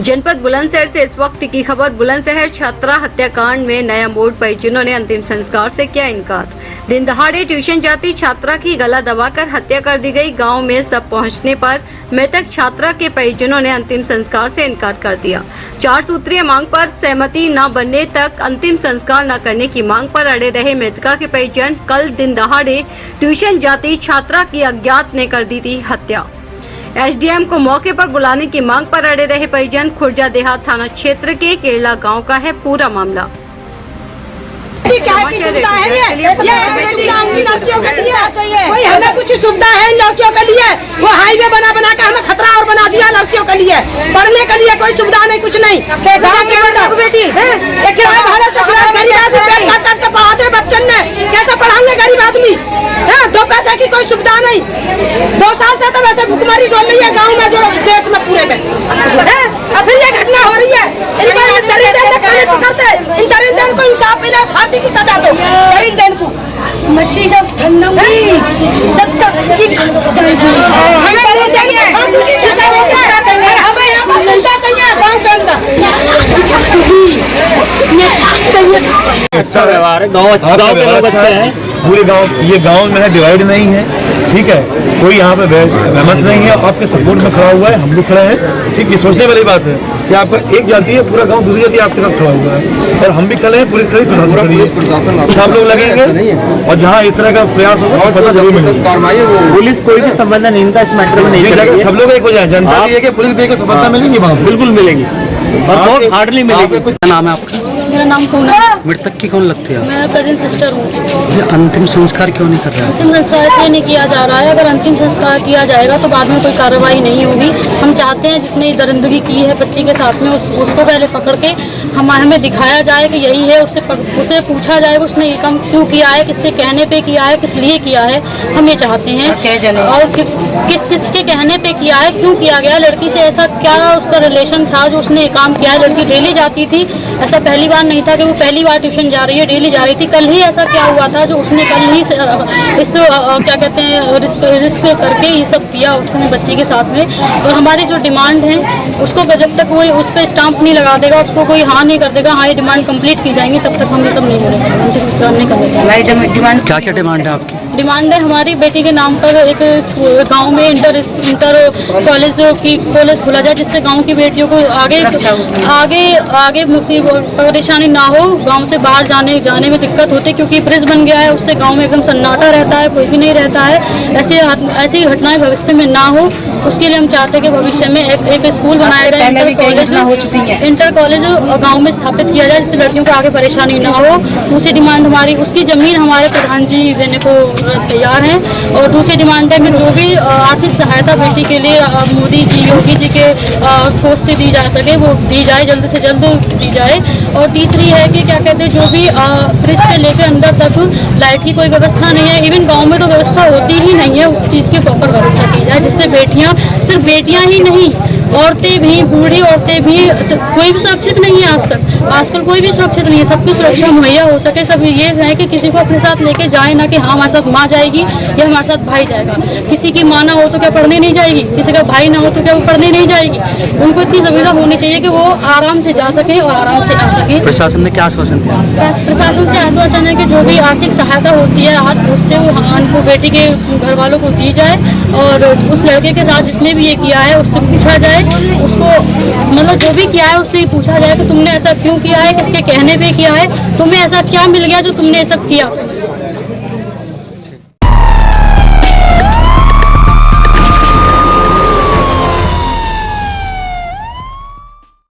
जनपद बुलंदशहर से इस वक्त की खबर। बुलंदशहर छात्रा हत्याकांड में नया मोड़, परिजनों ने अंतिम संस्कार से किया इनकार। दिन दहाड़े ट्यूशन जाती छात्रा की गला दबाकर हत्या कर दी गई। गांव में सब पहुंचने पर मृतक छात्रा के परिजनों ने अंतिम संस्कार से इनकार कर दिया। 4 सूत्रीय मांग पर सहमति न बनने तक अंतिम संस्कार न करने की मांग पर अड़े रहे मृतका के परिजन। कल दिन दहाड़े ट्यूशन जाती छात्रा की अज्ञात ने कर दी थी हत्या। एसडीएम को मौके पर बुलाने की मांग पर अड़े रहे परिजन। खुर्जा देहात थाना क्षेत्र के केरला गांव का है पूरा मामला। कोई हमें कुछ सुविधा है लड़कियों के लिए, वो हाईवे बना के हमें खतरा और बना दिया लड़कियों के लिए। पढ़ने के लिए कोई सुविधा नहीं, कुछ नहीं। बेटी किराए भाड़े से गरीब आदमी पेट काट काट के पढ़ाते बच्चन ने, कैसे पढ़ाएंगे गरीब आदमी? 2 पैसे की कोई सुविधा नहीं। 2 साल से तो वैसे भुखमरी डोल रही है गाँव में, जो देश में पूरे में। अब फिर ये घटना हो रही है। इन दरिंदन को इंसाफ मिले, फांसी की सजा दो दरिंदन को। मिट्टी जब ठंडा हुई जब तक हमें चाहिए फांसी की सजा चाहिए। हमें यहाँ पर सुनता चाहिए गाँव के अंदर चाहिए। अच्छा व्यवहार है, गाँव के लोग अच्छे हैं। पूरे गांव, ये गांव में है, डिवाइड नहीं है, ठीक है। कोई यहाँ पे फेमस नहीं है, आपके सपोर्ट में खड़ा हुआ है, हम लोग खड़े हैं, ठीक। ये सोचने वाली बात है कि आपका एक जाति है, पूरा गांव दूसरी जाति आपके साथ खड़ा हुआ है, और हम भी खड़े हैं, पुलिस खड़ी, प्रशासन सब लोग लगेंगे, और जहाँ इस तरह का प्रयास होगा पता जरूर मिलेगा। पुलिस कोई भी संबंध नहीं इनका इस मैटर में नहीं करेगी। सब लोग एक हो जाए, जनता भी है कि पुलिस भी सफलता मिलेगी, वहाँ बिल्कुल मिलेगी और बहुत हार्डली मिलेगी। क्या नाम है आपका? मेरा नाम पूनम है। मृतक की कौन लगती है? मैं कजिन सिस्टर हूँ। ये अंतिम संस्कार क्यों नहीं कर रहा है? अंतिम संस्कार इसलिए नहीं किया जा रहा है, अगर अंतिम संस्कार किया जाएगा तो बाद में कोई कार्रवाई नहीं होगी। हम चाहते हैं जिसने दरिंदगी की है बच्ची के साथ में उसको पहले पकड़ के हमें दिखाया जाए कि यही है, उससे पूछा जाए कि उसने ये काम क्यों किया है, किसके कहने पे किया है, किस लिए किया है, हम ये चाहते हैं। और किस के कहने पे किया है, क्यों किया गया, लड़की से ऐसा क्या उसका रिलेशन था जो उसने ये काम किया है। लड़की डेली जाती थी, ऐसा पहली बार नहीं था कि वो पहली बार ट्यूशन जा रही है, डेली जा रही थी। कल ही ऐसा क्या हुआ था जो उसने कल ही इस क्या कहते हैं रिस्क करके ये सब किया उसने बच्ची के साथ में। और हमारी जो डिमांड है उसको जब तक कोई उस पर स्टाम्प नहीं लगा देगा, उसको कोई हाँ नहीं कर देगा, हाँ ये डिमांड कंप्लीट की जाएंगी, तब तक हम ये सब नहीं करेंगे, नहीं करेंगे। क्या क्या डिमांड है आपकी? डिमांड है हमारी बेटी के नाम पर एक गांव में इंटर कॉलेज खोला जाए, जिससे गांव की बेटियों को आगे मुसीबत परेशानी ना हो, गांव से बाहर जाने में दिक्कत होती है, क्योंकि ब्रिज बन गया है, उससे गांव में एकदम सन्नाटा रहता है, कोई भी नहीं रहता है। ऐसी घटनाएं भविष्य में ना हो, उसके लिए हम चाहते हैं कि भविष्य में एक स्कूल बनाया जाए, इंटर कॉलेज गाँव में स्थापित किया जाए, जिससे लड़कियों को आगे परेशानी ना हो। दूसरी डिमांड हमारी, उसकी जमीन हमारे प्रधान जी देने को तैयार हैं। और दूसरी डिमांड है कि जो भी आर्थिक सहायता बेटी के लिए मोदी जी, योगी जी के कोष से दी जा सके वो दी जाए, जल्द से जल्द दी जाए। और तीसरी है कि क्या कहते हैं, जो भी ब्रिज से लेकर अंदर तक लाइट की कोई व्यवस्था नहीं है, इवन गांव में तो व्यवस्था होती ही नहीं है, उस चीज़ की प्रॉपर व्यवस्था की जाए, जिससे बेटियां, सिर्फ बेटियां ही नहीं, औरतें भी, बूढ़ी औरतें भी, कोई भी सुरक्षित नहीं है आजकल कोई भी सुरक्षित नहीं है, सबकी सुरक्षा मुहैया हो सके। सब ये है कि किसी को अपने साथ लेके जाए, ना कि हाँ हमारे साथ माँ जाएगी या हमारे साथ भाई जाएगा। किसी की माँ ना हो तो क्या पढ़ने नहीं जाएगी, किसी का भाई ना हो तो क्या वो पढ़ने नहीं जाएगी। उनको इतनी सुविधा होनी चाहिए कि वो आराम से जा सके और आराम से आ सके। प्रशासन ने क्या आश्वासन दिया? प्रशासन से आश्वासन है कि जो भी आर्थिक सहायता होती है उससे वो बेटी के घर वालों को दी जाए, और उस लड़के के साथ जिसने भी ये किया है उससे पूछा जाए, उसको मतलब जो भी किया है उससे पूछा जाए कि तुमने ऐसा क्यों किया है, किसके कहने पे किया है, तुम्हें ऐसा क्या मिल गया जो तुमने ये सब किया।